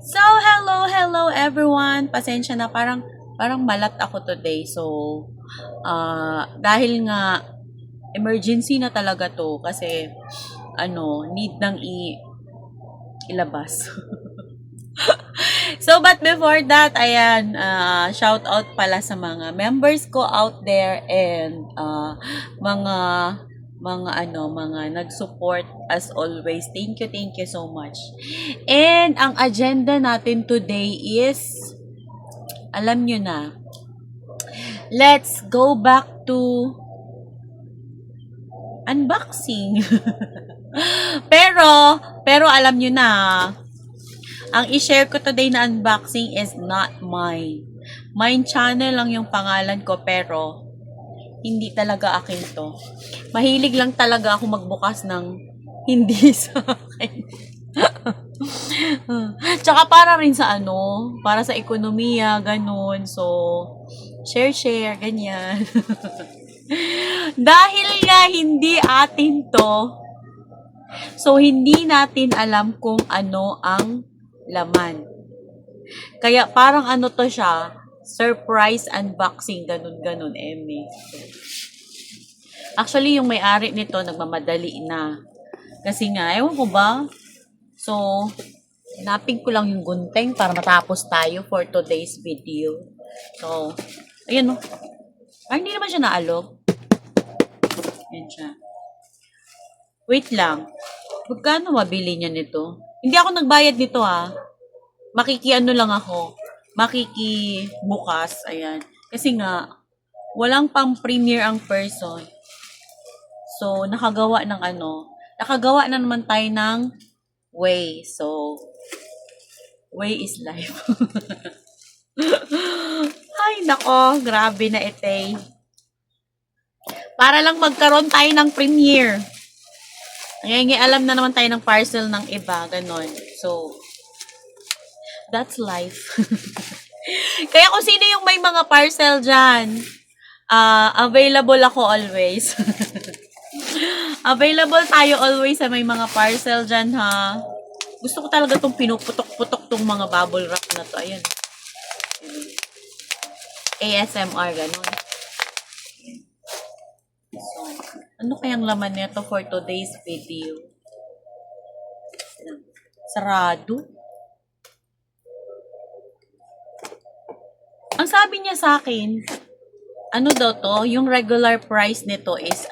So, hello everyone. Pasensya na parang malat ako today. So, dahil nga emergency na talaga 'to kasi need nang ilabas. So, but before that, ayan, shout out pala sa mga members ko out there and mga mga nag-support as always. Thank you so much. And ang agenda natin today is, alam nyo na, let's go back to unboxing. pero alam nyo na, ang i-share ko today na unboxing is not mine. Mine channel lang yung pangalan ko, pero hindi talaga akin to. Mahilig lang talaga ako magbukas ng hindi sa akin. Tsaka para rin sa para sa ekonomiya, ganun. So, share, ganyan. Dahil nga hindi atin to, so hindi natin alam kung ano ang laman. Kaya parang to siya, surprise unboxing, ganun, eme. Actually, yung may-ari nito, nagmamadali na. Kasi nga, ewan ko ba? So, hanapin ko lang yung gunting para matapos tayo for today's video. So, ayan o. Ay, hindi naman siya naalog. Ayan siya. Wait lang. Magkano mabili niya nito? Hindi ako nagbayad nito Makikiano lang ako. Makikibukas. Ayan. Kasi nga, walang pang premiere ang person. So, nakagawa na naman tayo ng way. So, way is life. Ay, nako, grabe na ite. Para lang magkaroon tayo ng premiere. Ngayon, alam na naman tayo ng parcel ng iba, ganon. So, that's life. Kaya kung sino yung may mga parcel dyan, available ako always. Available tayo always sa may mga parcel dyan, ha. Gusto ko talaga itong pinuputok-putok tong mga bubble wrap na to. Ayan. ASMR, ganun. So, ano kayang laman nito for today's video? Sarado. Ang sabi niya sa akin, ano daw to? Yung regular price nito is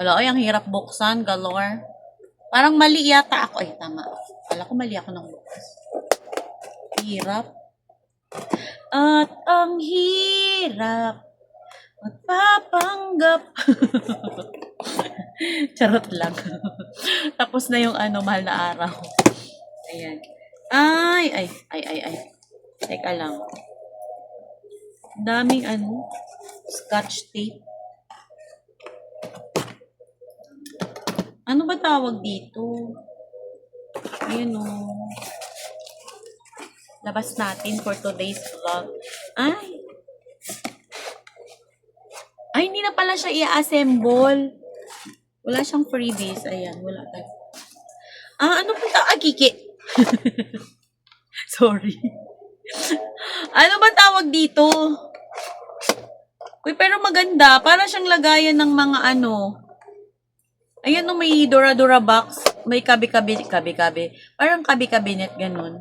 wala, ang hirap buksan, galore. Parang mali yata ako. Ay, tama. Kala ko mali ako ng bukas. Hirap. At ang hirap magpapanggap. Charot lang. Tapos na yung mahal na araw. Ayan. Ay. Teka lang. Daming scotch tape. Ano ba tawag dito? Ayun o. Labas natin for today's vlog. Ay, hindi na pala siya i-assemble. Wala siyang freebies. Ayan, wala tayo. Ano ba tawag? Kiki. Sorry. Ano ba tawag dito? Uy, pero maganda. Para siyang lagayan ng mga Ayan may Dora box. May kabi-kabi. Parang kabi-kabinet, ganun.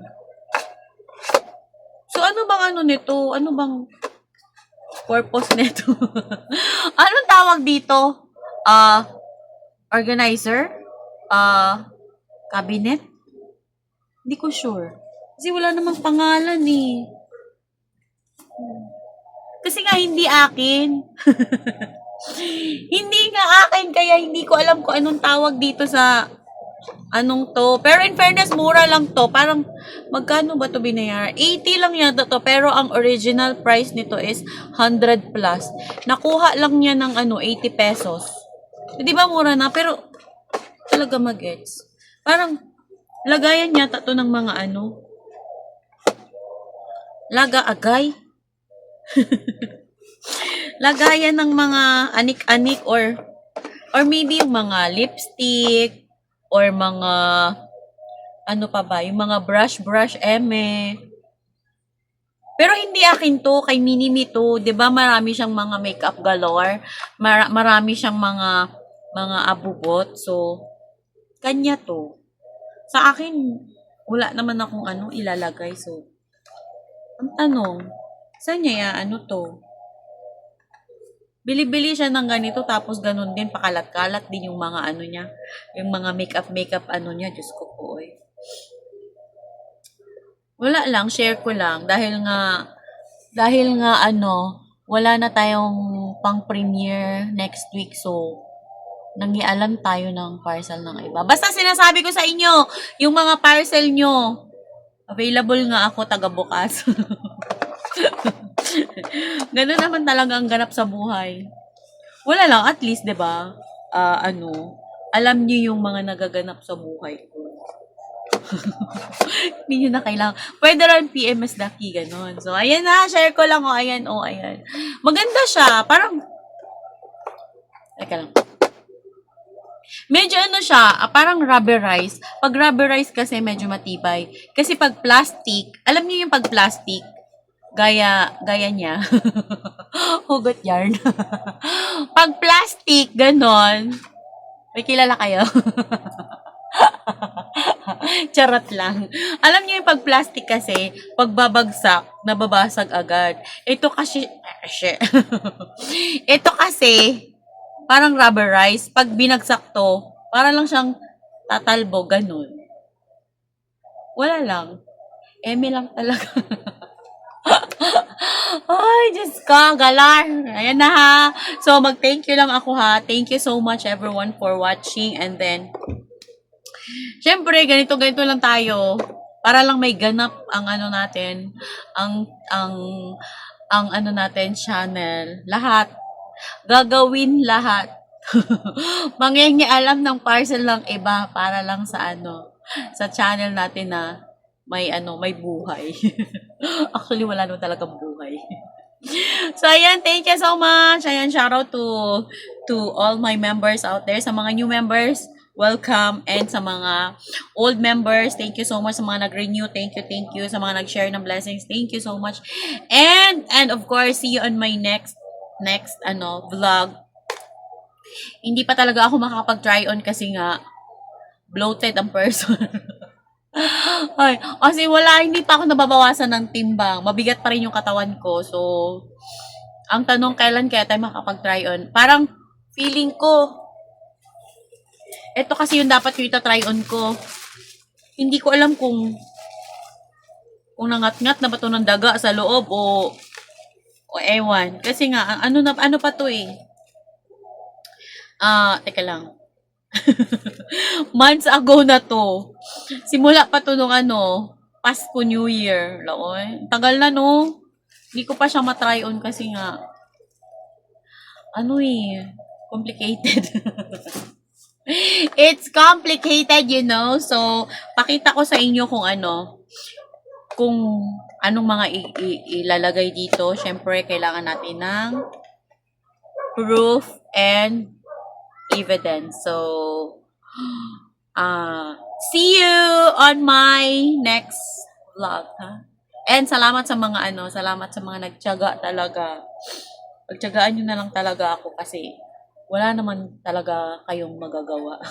So, ano bang nito? Ano bang purpose nito? Anong tawag dito? Organizer? Cabinet? Hindi ko sure. Kasi wala namang pangalan eh. Kasi nga hindi akin. Hindi nga akin, kaya hindi ko alam kung anong tawag dito sa to. Pero in fairness, mura lang to. Parang, magkano ba to binayaran? 80 lang yata to. Pero ang original price nito is 100 plus. Nakuha lang niya ng 80 pesos. Di ba mura na? Pero, talaga mag-gets. Parang, lagayan yata to ng mga laga-agay. Lagayan ng mga anik-anik or maybe yung mga lipstick or mga ano pa ba? Yung mga brush, eme. Pero hindi akin to, kay Minimi to. 'Di ba marami siyang mga makeup galore. Marami siyang mga abubot. So, kanya to. Sa akin, wala naman akong ilalagay. So, ang tanong, saan niya ano to? Bili-bili siya ng ganito tapos ganun din pakalat-kalat din yung mga niya, yung mga makeup niya, Diyos ko po eh. Wala lang, share ko lang dahil nga wala na tayong pang-premiere next week so nanghialam tayo ng parcel ng iba. Basta sinasabi ko sa inyo, yung mga parcel nyo, available nga ako taga-bukas. Ganun naman talaga ang ganap sa buhay. Wala lang, at least, 'di ba? Alam niyo yung mga nagaganap sa buhay ko. Hindi nyo na kailangan. Pwede rin PMS Lucky, ganun. So, ayan na, share ko lang, ayan. Maganda siya, parang, teka lang. Medyo siya, parang rubberized. Pag rubberized kasi medyo matibay. Kasi pag plastic, alam niyo yung pag plastic, gaya niya. Hugot yarn. Pag plastic, ganon. May kilala kayo? Charot lang. Alam niyo yung pag plastic kasi, pag babagsak, nababasag agad. Ito kasi, ito kasi, parang rubberized. Pag binagsak to, para lang siyang tatalbo, ganon. Wala lang. Eme lang talaga. Ay, Diyos ko, galar. Ayan na ha. So, mag-thank you lang ako ha. Thank you so much everyone for watching. And then, syempre, ganito lang tayo. Para lang may ganap ang natin. Ang natin, channel. Lahat. Gagawin lahat. Mangyayalam ng parcel ng iba para lang sa sa channel natin na may buhay. Actually, wala naman talagang buhay. So, ayan, thank you so much. Ayan, shout out to all my members out there. Sa mga new members, welcome. And sa mga old members, thank you so much. Sa mga nag-renew, thank you. Sa mga nag-share ng blessings, thank you so much. And of course, see you on my next vlog. Hindi pa talaga ako makakapag-try on kasi nga bloated ang person. Ay, kasi hindi pa ako nababawasan ng timbang. Mabigat pa rin yung katawan ko. So, ang tanong, kailan kaya tayo makapag-try on? Parang, feeling ko, ito kasi yung dapat yung ita-try on ko. Hindi ko alam kung nangat-ngat na ba ito ng daga sa loob o ewan. Kasi nga, ano pa to eh. Teka lang. Months ago na to. Simula pa to nung Pasko New Year. Laoy. Tagal na no. Hindi ko pa siya matry on kasi nga complicated. It's complicated, you know. So, pakita ko sa inyo kung anong mga ilalagay dito. Syempre, kailangan natin ng proof and evidence. So, see you on my next vlog, ha? And salamat sa mga nagtiyaga talaga. Pagtiyagaan nyo na lang talaga ako kasi wala naman talaga kayong magagawa.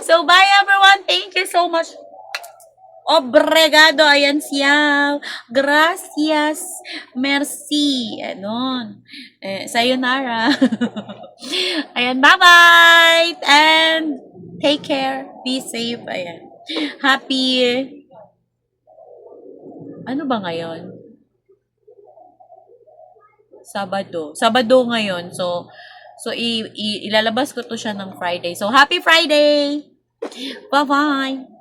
So, bye everyone! Thank you so much! Obrigado! Ayan siya! Gracias! Merci! Sayonara! Ayan, bye-bye! And take care! Be safe! Ayan. Happy! Ano ba ngayon? Sabado ngayon. So ilalabas ko to siya ng Friday. So, happy Friday! Bye-bye!